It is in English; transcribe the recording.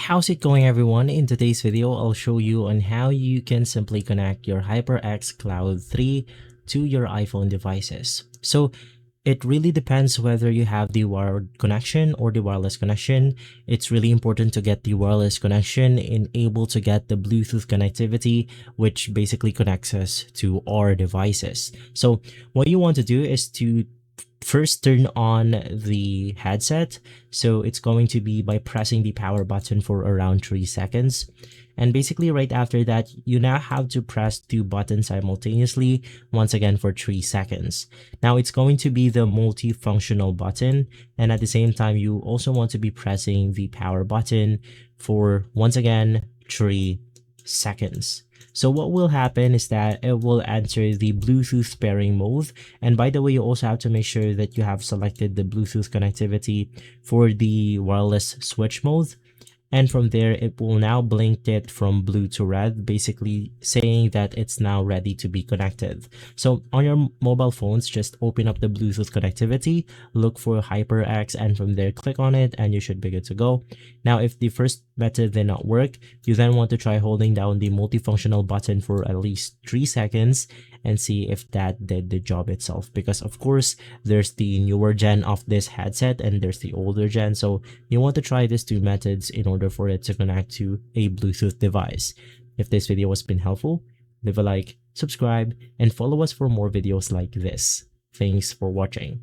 How's it going, everyone? In today's video, I'll show you on how you can simply connect your HyperX Cloud 3 to your iPhone devices. So it really depends whether you have the wired connection or the wireless connection. It's really important to get the wireless connection and able to get the Bluetooth connectivity, which basically connects us to our devices. So what you want to do is to first turn on the headset. So it's going to be by pressing the power button for around 3 seconds. And basically right after that, you now have to press 2 buttons simultaneously, once again for 3 seconds. Now it's going to be the multifunctional button. And at the same time, you also want to be pressing the power button for, once again, 3 seconds. So what will happen is that it will enter the Bluetooth pairing mode. And by the way, you also have to make sure that you have selected the Bluetooth connectivity for the wireless switch mode. And from there, it will now blink it from blue to red, basically saying that it's now ready to be connected. So on your mobile phones, just open up the Bluetooth connectivity, look for HyperX, and from there, click on it, and you should be good to go. Now, if the first method did not work, you then want to try holding down the multifunctional button for at least 3 seconds and see if that did the job itself. Because of course, there's the newer gen of this headset and there's the older gen. So you want to try these two methods in order for it to connect to a Bluetooth device. If this video has been helpful, leave a like, subscribe, and follow us for more videos like this. Thanks for watching.